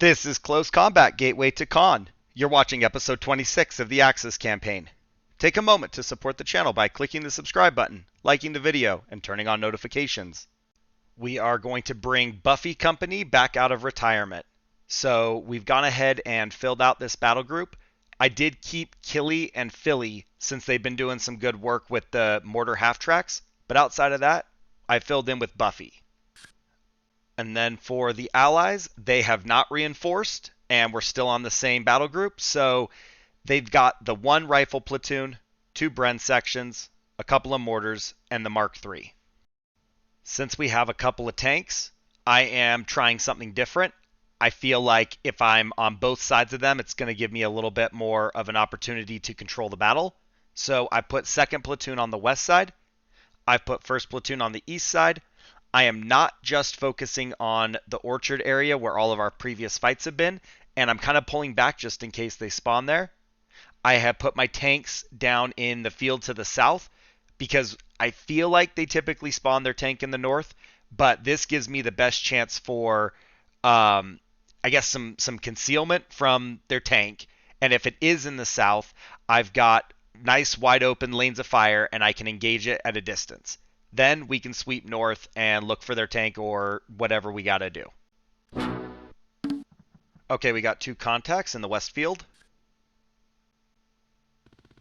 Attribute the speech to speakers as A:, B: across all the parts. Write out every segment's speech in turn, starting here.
A: This is Close Combat Gateway to Caen. You're watching episode 26 of the Axis campaign. Take a moment to support the channel by clicking the subscribe button, liking the video, and turning on notifications. We are going to bring Buffy Company back out of retirement. So we've gone ahead and filled out this battle group. I did keep Killy and Philly since they've been doing some good work with the mortar half-tracks, but outside of that, I filled in with Buffy. And then for the allies, they have not reinforced, and we're still on the same battle group. So they've got the one rifle platoon, 2 Bren sections, a couple of mortars, and the Mark III. Since we have a couple of tanks, I am trying something different. I feel like if I'm on both sides of them, it's going to give me a little bit more of an opportunity to control the battle. So I put 2nd platoon on the west side. I've put 1st platoon on the east side. I am not just focusing on the orchard area where all of our previous fights have been, and I'm kind of pulling back just in case they spawn there. I have put my tanks down in the field to the south because I feel like they typically spawn their tank in the north, but this gives me the best chance for, I guess, some concealment from their tank. And if it is in the south, I've got nice wide open lanes of fire, and I can engage it at a distance. Then we can sweep north and look for their tank or whatever we got to do. Okay, we got 2 contacts in the west field.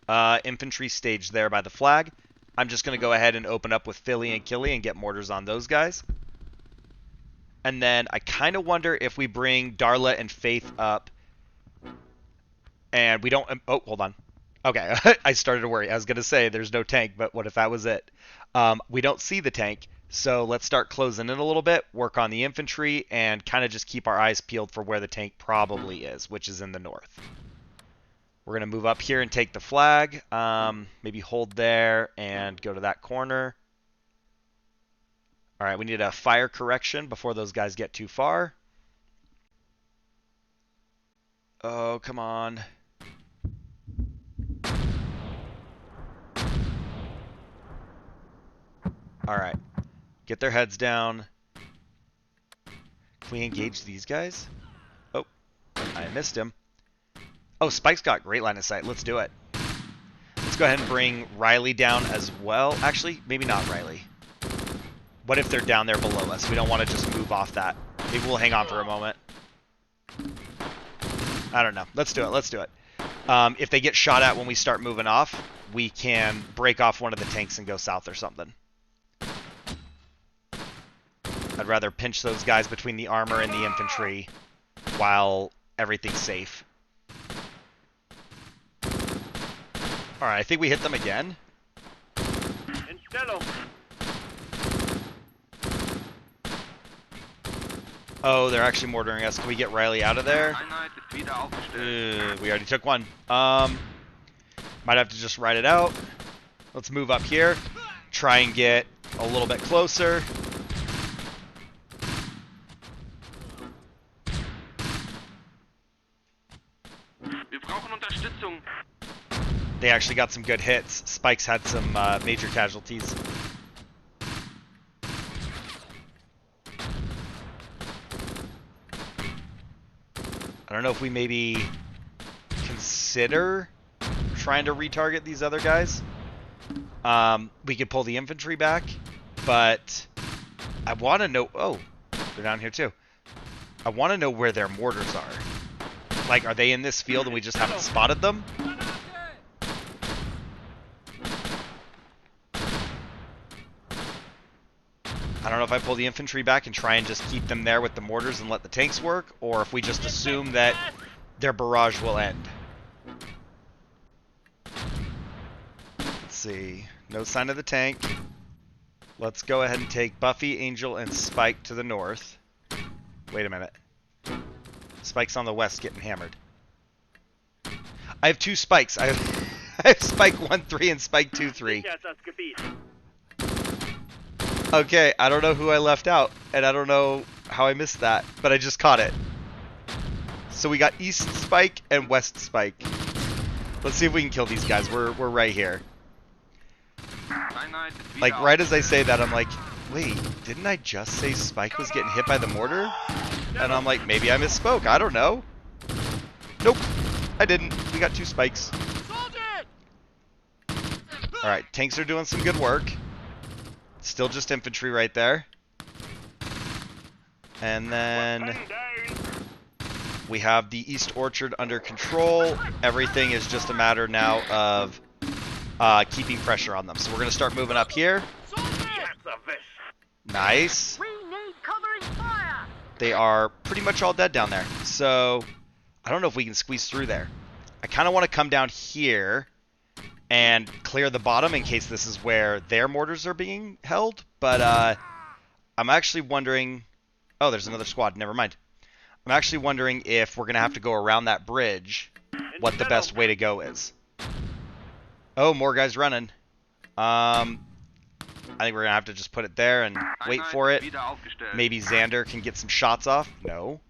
A: Infantry staged there by the flag. I'm just going to go ahead and open up with Philly and Killy and get mortars on those guys. And then I kind of wonder if we bring Darla and Faith up. And we don't... Oh, hold on. Okay, I started to worry. I was going to say there's no tank, but what if that was it? We don't see the tank, so let's start closing in a little bit, work on the infantry, and kind of just keep our eyes peeled for where the tank probably is, which is in the north. We're going to move up here and take the flag, maybe hold there and go to that corner. All right, we need a fire correction before those guys get too far. Oh, come on. Alright. Get their heads down. Can we engage these guys? Oh, I missed him. Oh, Spike's got great line of sight. Let's do it. Let's go ahead and bring Riley down as well. Actually, maybe not Riley. What if they're down there below us? We don't want to just move off that. Maybe we'll hang on for a moment. I don't know. Let's do it. Let's do it. If they get shot at when we start moving off, we can break off one of the tanks and go south or something. I'd rather pinch those guys between the armor and the infantry while everything's safe. Alright, I think we hit them again. Oh, they're actually mortaring us. Can we get Riley out of there? We already took one. Might have to just ride it out. Let's move up here. Try and get a little bit closer. They actually got some good hits. Spike's had some major casualties. I don't know if we maybe consider trying to retarget these other guys. We could pull the infantry back, but I want to know... Oh, they're down here too. I want to know where their mortars are. Like, are they in this field and we just haven't spotted them? I don't know if I pull the infantry back and try and just keep them there with the mortars and let the tanks work, or if we just assume that their barrage will end. Let's see. No sign of the tank. Let's go ahead and take Buffy, Angel, and Spike to the north. Wait a minute. Spike's on the west getting hammered. I have 2 Spikes. I have Spike 1-3 and Spike 2-3. Okay, I don't know who I left out, and I don't know how I missed that, but I just caught it. So we got East Spike and West Spike. Let's see if we can kill these guys. We're right here. Like, right as I say that, I'm like, wait, didn't I just say Spike was getting hit by the mortar? And I'm like, maybe I misspoke. I don't know. Nope, I didn't. We got 2 spikes. Alright, tanks are doing some good work. Still just infantry right there. And then we have the East Orchard under control. Everything is just a matter now of keeping pressure on them. So we're going to start moving up here. Nice. They are pretty much all dead down there. So I don't know if we can squeeze through there. I kind of want to come down here and clear the bottom in case this is where their mortars are being held. But I'm actually wondering... Oh, there's another squad. Never mind. I'm actually wondering if we're going to have to go around that bridge, what the best way to go is. Oh, more guys running. I think we're going to have to just put it there and wait for it. Maybe Xander can get some shots off. No.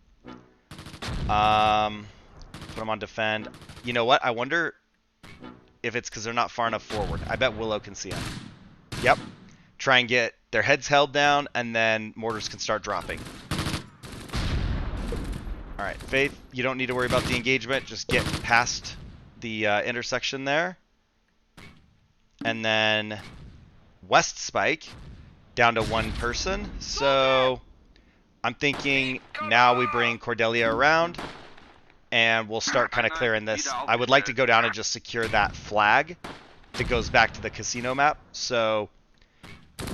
A: Put them on defend. You know what? I wonder if it's because they're not far enough forward. I bet Willow can see them. Yep. Try and get their heads held down, and then mortars can start dropping. Alright, Faith, you don't need to worry about the engagement. Just get past the intersection there. And then West Spike, down to 1 person. So I'm thinking now we bring Cordelia around, and we'll start kind of clearing this. I would like to go down and just secure that flag that goes back to the casino map. So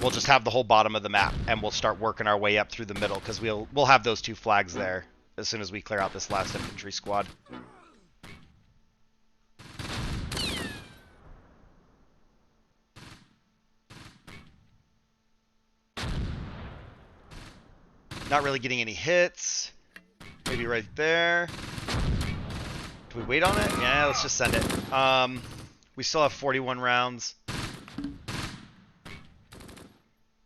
A: we'll just have the whole bottom of the map, and we'll start working our way up through the middle, because we'll have those 2 flags there as soon as we clear out this last infantry squad. Not really getting any hits. Maybe right there. Do we wait on it? Yeah, let's just send it. We still have 41 rounds.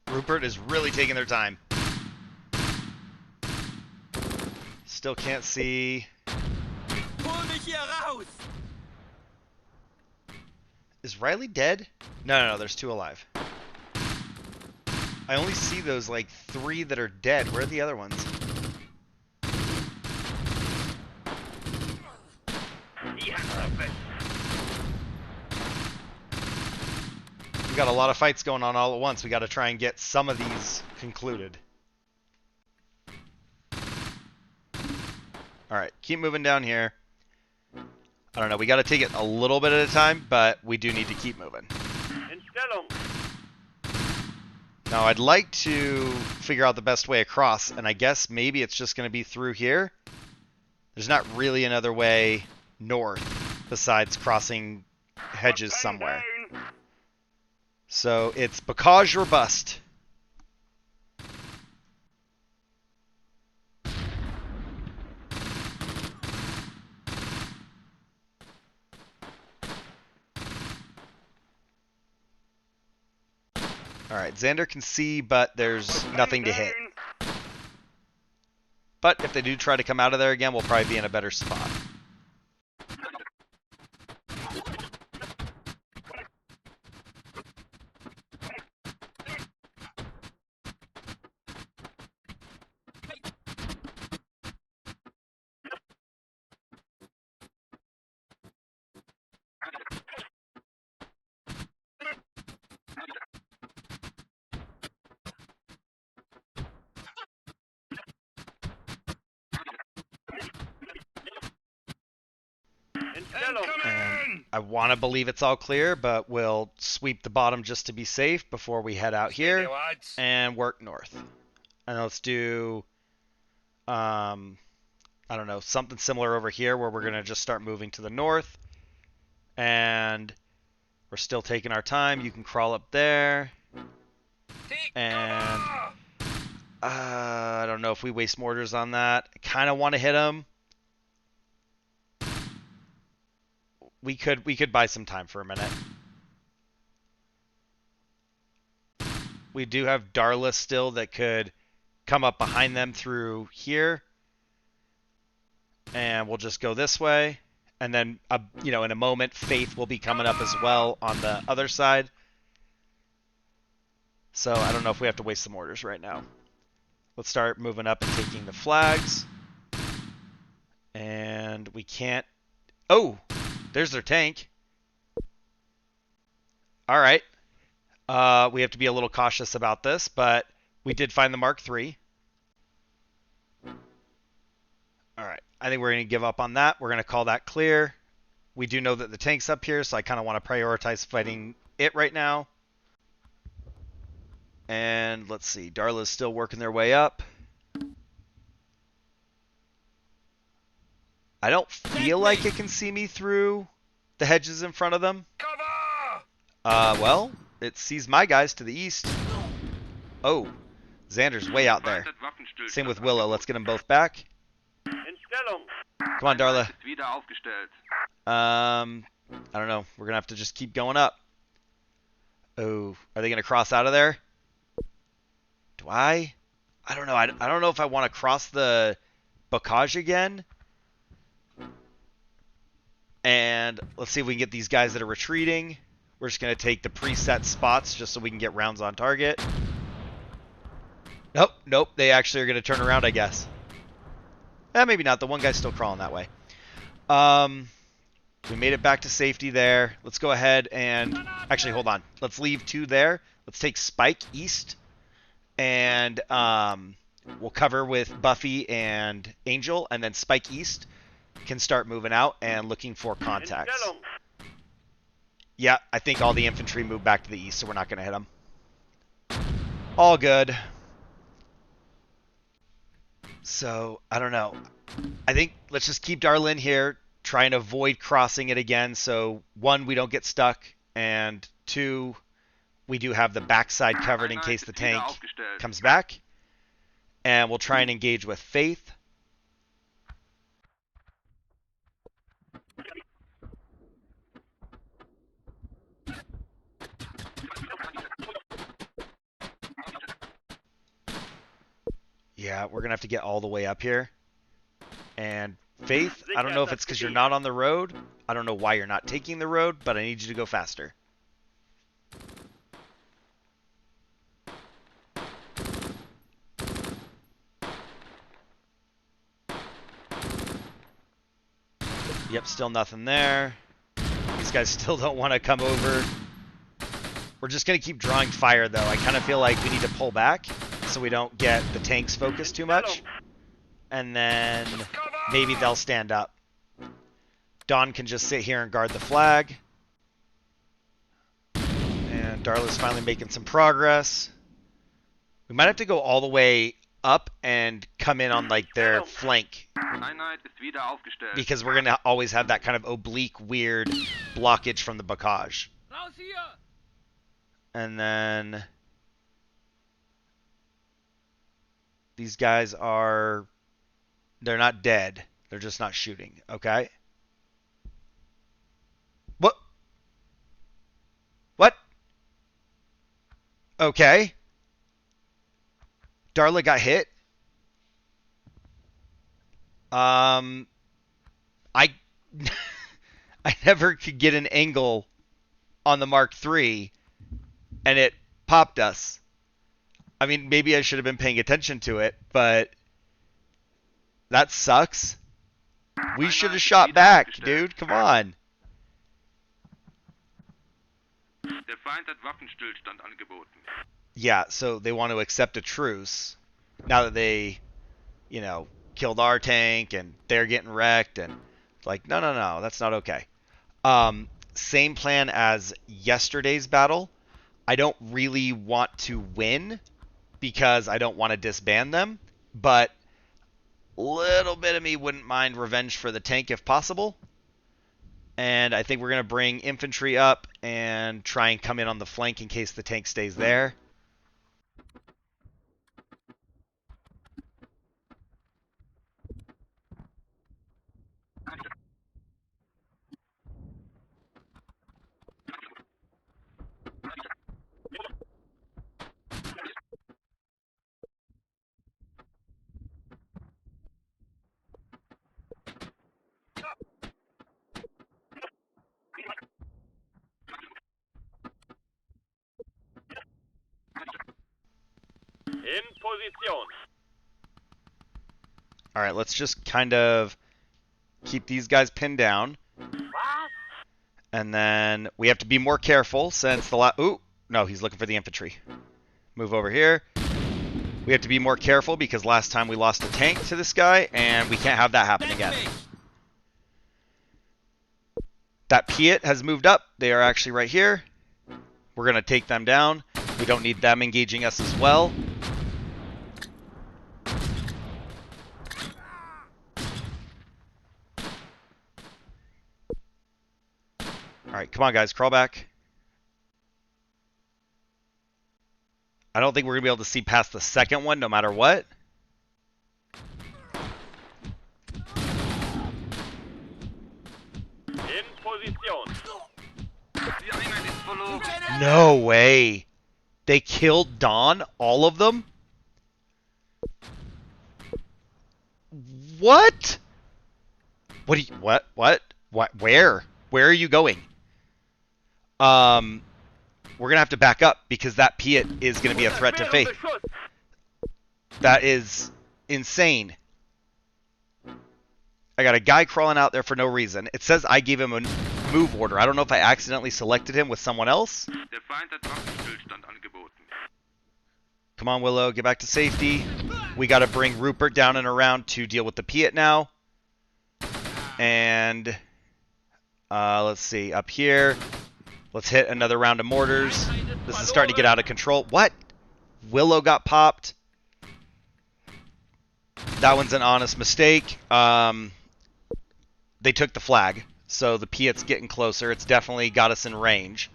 A: Rupert is really taking their time. Still can't see. Is Riley dead? No, there's 2 alive. I only see those, like, 3 that are dead. Where are the other ones? We got a lot of fights going on all at once. We got to try and get some of these concluded. Alright, keep moving down here. I don't know, we got to take it a little bit at a time, but we do need to keep moving. Now, I'd like to figure out the best way across, and I guess maybe it's just going to be through here. There's not really another way north besides crossing hedges somewhere. So it's Bocage or bust. Alright, Xander can see, but there's nothing to hit. But if they do try to come out of there again, we'll probably be in a better spot. And I want to believe it's all clear, but we'll sweep the bottom just to be safe before we head out here and work north. And let's do, I don't know, something similar over here where we're going to just start moving to the north. And we're still taking our time. You can crawl up there. And I don't know if we waste mortars on that. I kind of want to hit them. We could buy some time for a minute. We do have Darla still that could come up behind them through here. And we'll just go this way. And then, in a moment, Faith will be coming up as well on the other side. So I don't know if we have to waste some orders right now. Let's start moving up and taking the flags. And we can't... Oh! There's their tank. Alright. We have to be a little cautious about this, but we did find the Mark III. Alright. I think we're going to give up on that. We're going to call that clear. We do know that the tank's up here, so I kind of want to prioritize fighting it right now. And let's see. Darla's still working their way up. I don't feel like it can see me through the hedges in front of them. Well, it sees my guys to the east. Oh, Xander's way out there. Same with Willow. Let's get them both back. Come on, Darla. I don't know. We're going to have to just keep going up. Oh, are they going to cross out of there? Do I? I don't know. I don't know if I want to cross the bocage again. And let's see if we can get these guys that are retreating. We're just going to take the preset spots just so we can get rounds on target. Nope. They actually are going to turn around, I guess. Maybe not. The one guy's still crawling that way. We made it back to safety there. Let's go ahead and... Actually, hold on. Let's leave 2 there. Let's take Spike east. And we'll cover with Buffy and Angel. And then Spike east can start moving out and looking for contacts. Yeah, I think all the infantry moved back to the east, so we're not going to hit them. All good. So, I don't know. I think let's just keep Darla in here, try and avoid crossing it again, so 1, we don't get stuck, and 2, we do have the backside covered in case the tank comes back. And we'll try and engage with Faith. Yeah, we're going to have to get all the way up here. And Faith, I don't know if it's because you're not on the road. I don't know why you're not taking the road, but I need you to go faster. Yep, still nothing there. These guys still don't want to come over. We're just going to keep drawing fire, though. I kind of feel like we need to pull back so we don't get the tanks focused too much. And then maybe they'll stand up. Dawn can just sit here and guard the flag. And Darla's finally making some progress. We might have to go all the way up and come in on like their flank. Because we're going to always have that kind of oblique, weird blockage from the bocage. And then these guys are... They're not dead. They're just not shooting. Okay? What? What? Okay. Darla got hit. I I never could get an angle on the Mark III, and it popped us. I mean, maybe I should have been paying attention to it, but that sucks. We should have shot back, dude. Come on. Yeah, so they want to accept a truce now that they, killed our tank and they're getting wrecked, and like, no, that's not okay. Same plan as yesterday's battle. I don't really want to win because I don't want to disband them, but a little bit of me wouldn't mind revenge for the tank if possible. And I think we're going to bring infantry up and try and come in on the flank in case the tank stays there.
B: In position.
A: All right, let's just kind of keep these guys pinned down. And then we have to be more careful since the last... Ooh, no, he's looking for the infantry. Move over here. We have to be more careful because last time we lost a tank to this guy, and we can't have that happen again. That Piet has moved up. They are actually right here. We're going to take them down. We don't need them engaging us as well. All right, come on, guys. Crawl back. I don't think we're going to be able to see past the second one no matter what.
B: In position.
A: No way. They killed Dawn, all of them? What? What do you, what? Where? Where are you going? We're going to have to back up because that Piet is going to be a threat to Faith. That is insane. I got a guy crawling out there for no reason. It says I gave him a move order. I don't know if I accidentally selected him with someone else. Come on, Willow. Get back to safety. We got to bring Rupert down and around to deal with the Piet now. And let's see. Up here. Let's hit another round of mortars. This is starting to get out of control. What? Willow got popped. That one's an honest mistake. They took the flag, so the Piet's getting closer. It's definitely got us in range.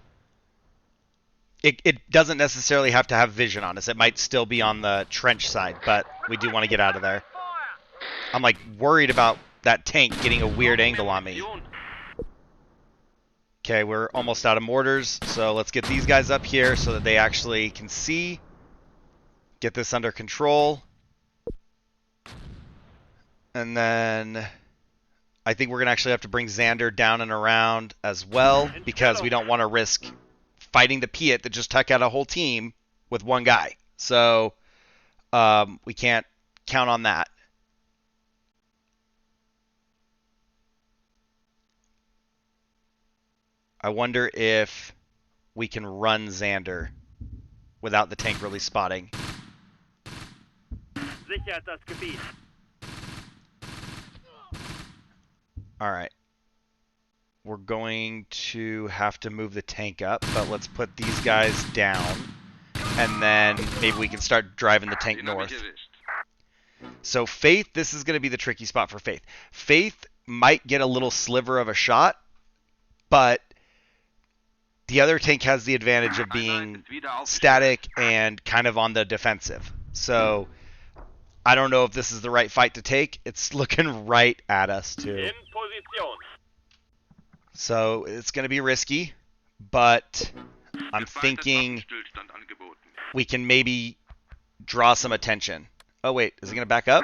A: It doesn't necessarily have to have vision on us. It might still be on the trench side, but we do want to get out of there. I'm like worried about that tank getting a weird angle on me. Okay, we're almost out of mortars, so let's get these guys up here so that they actually can see. Get this under control. And then I think we're going to actually have to bring Xander down and around as well because we don't want to risk fighting the Piet that just took out a whole team with one guy. So we can't count on that. I wonder if we can run Xander without the tank really spotting. Alright. We're going to have to move the tank up, but let's put these guys down. And then maybe we can start driving the tank north. So Faith, this is going to be the tricky spot for Faith. Faith might get a little sliver of a shot, but the other tank has the advantage of being static and kind of on the defensive. So I don't know if this is the right fight to take. It's looking right at us, too. So it's going to be risky, but I'm thinking we can maybe draw some attention. Oh, wait. Is it going to back up?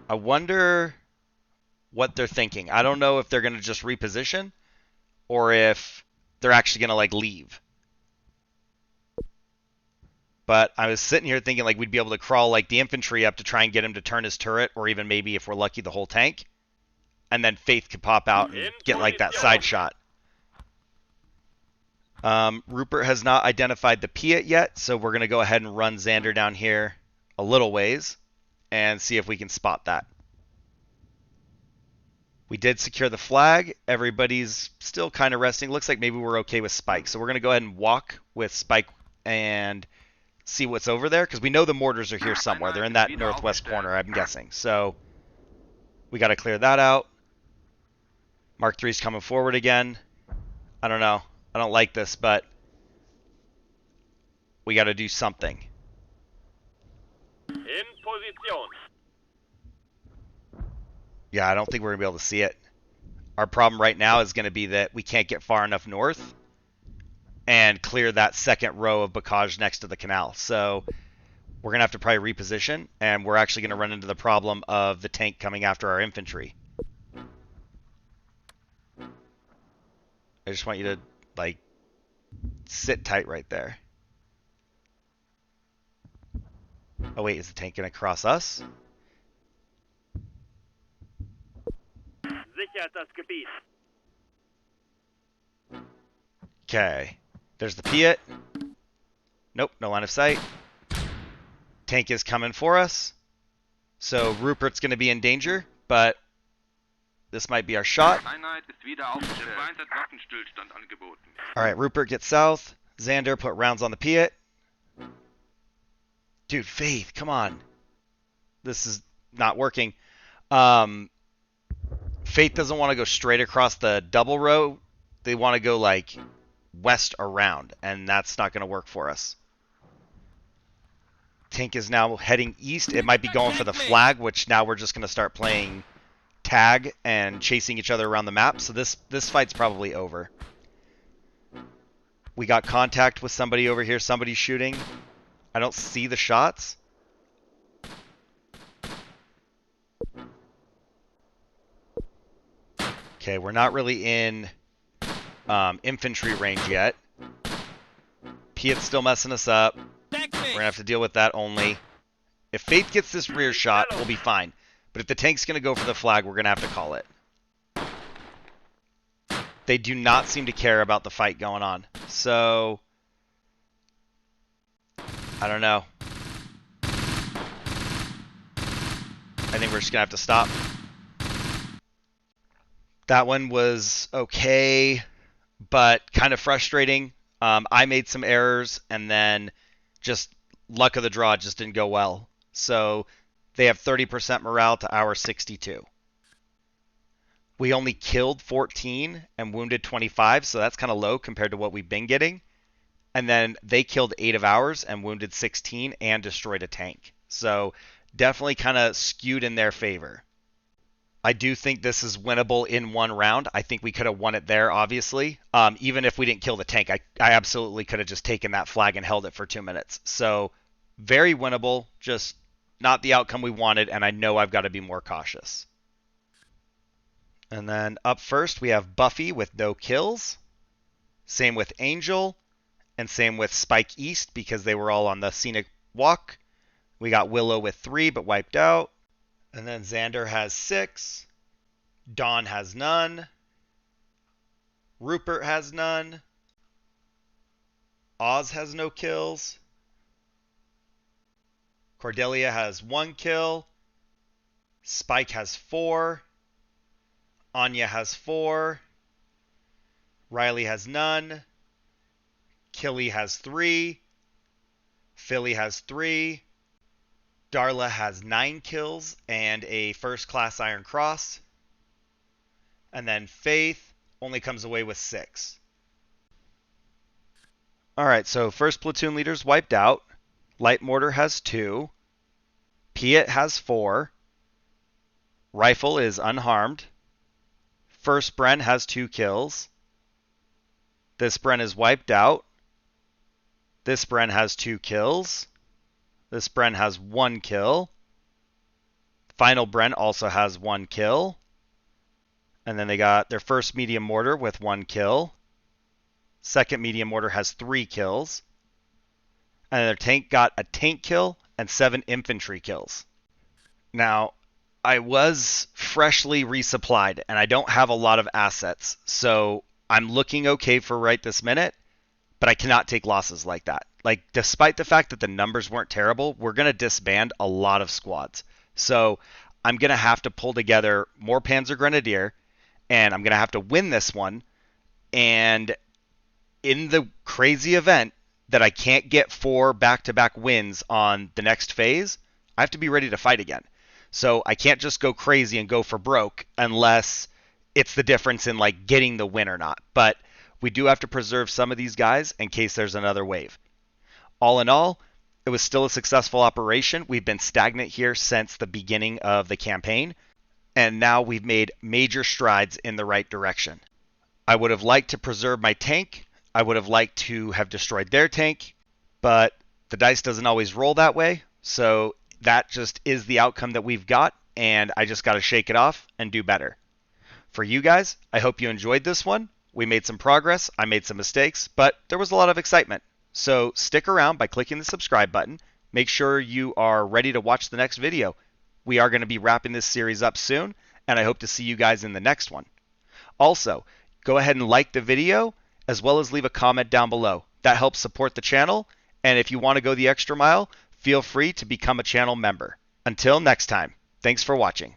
A: I wonder what they're thinking. I don't know if they're going to just reposition or if they're actually going to like leave. But I was sitting here thinking like we'd be able to crawl like the infantry up to try and get him to turn his turret, or even maybe if we're lucky the whole tank. And then Faith could pop out and get like that side shot. Rupert has not identified the Piet yet, so we're going to go ahead and run Xander down here a little ways and see if we can spot that. We did secure the flag. Everybody's still kind of resting. Looks like maybe we're okay with Spike. So we're going to go ahead and walk with Spike and see what's over there, because we know the mortars are here somewhere. They're in that northwest corner, I'm guessing. So we got to clear that out. Mark III's coming forward again. I don't know. I don't like this, but we got to do something.
B: In position.
A: Yeah, I don't think we're going to be able to see it. Our problem right now is going to be that we can't get far enough north and clear that second row of bocage next to the canal. So we're going to have to probably reposition, and we're actually going to run into the problem of the tank coming after our infantry. I just want you to, like, sit tight right there. Oh wait, is the tank going to cross us?
B: Sichert das Gebiet.
A: Okay. There's the Piet. Nope, no line of sight. Tank is coming for us. So Rupert's going to be in danger, but this might be our shot. Alright, Rupert gets south. Xander put rounds on the Piet. Dude, Faith, come on. This is not working. Faith doesn't want to go straight across the double row. They want to go like west around, and that's not going to work for us. Tank is now heading east. It might be going for the flag, which now we're just going to start playing tag and chasing each other around the map. So this fight's probably over. We got contact with somebody over here. Somebody's shooting. I don't see the shots. Okay, we're not really in infantry range yet. Piet's still messing us up. We're going to have to deal with that only. If Faith gets this rear shot, we'll be fine. But if the tank's going to go for the flag, we're going to have to call it. They do not seem to care about the fight going on. So, I don't know. I think we're just going to have to stop. That one was okay, but kind of frustrating. I made some errors, and then just luck of the draw, it just didn't go well. So they have 30% morale to our 62. We only killed 14 and wounded 25, so that's kind of low compared to what we've been getting. And then they killed 8 of ours and wounded 16 and destroyed a tank. So definitely kind of skewed in their favor. I do think this is winnable in one round. I think we could have won it there, obviously. Even if we didn't kill the tank, I absolutely could have just taken that flag and held it for 2 minutes. So very winnable, just not the outcome we wanted, and I know I've got to be more cautious. And then up first, we have Buffy with no kills. Same with Angel, and same with Spike East because they were all on the scenic walk. We got Willow with 3 but wiped out. And then Xander has 6. Dawn has none. Rupert has none. Oz has no kills. Cordelia has 1 kill. Spike has 4. Anya has 4. Riley has none. Killy has 3. Philly has 3. Darla has 9 kills and a first class Iron Cross. And then Faith only comes away with 6. Alright, so first platoon leader's wiped out. Light Mortar has 2. Piet has 4. Rifle is unharmed. First Bren has 2 kills. This Bren is wiped out. This Bren has 2 kills. This Bren has 1 kill. Final Bren also has 1 kill. And then they got their first medium mortar with 1 kill. Second medium mortar has 3 kills. And their tank got a tank kill and 7 infantry kills. Now, I was freshly resupplied, and I don't have a lot of assets. So I'm looking okay for right this minute, but I cannot take losses like that. Like, despite the fact that the numbers weren't terrible, we're going to disband a lot of squads. So I'm going to have to pull together more Panzer Grenadier, and I'm going to have to win this one. And in the crazy event that I can't get 4 back-to-back wins on the next phase, I have to be ready to fight again. So I can't just go crazy and go for broke unless it's the difference in like getting the win or not. But we do have to preserve some of these guys in case there's another wave. All in all, it was still a successful operation. We've been stagnant here since the beginning of the campaign, and now we've made major strides in the right direction. I would have liked to preserve my tank. I would have liked to have destroyed their tank, but the dice doesn't always roll that way, so that just is the outcome that we've got, and I just got to shake it off and do better. For you guys, I hope you enjoyed this one. We made some progress, I made some mistakes, but there was a lot of excitement. So stick around by clicking the subscribe button. make sure you are ready to watch the next video. We are going to be wrapping this series up soon, and I hope to see you guys in the next one. Also, go ahead and like the video, as well as leave a comment down below. That helps support the channel, and if you want to go the extra mile, feel free to become a channel member. Until next time, thanks for watching.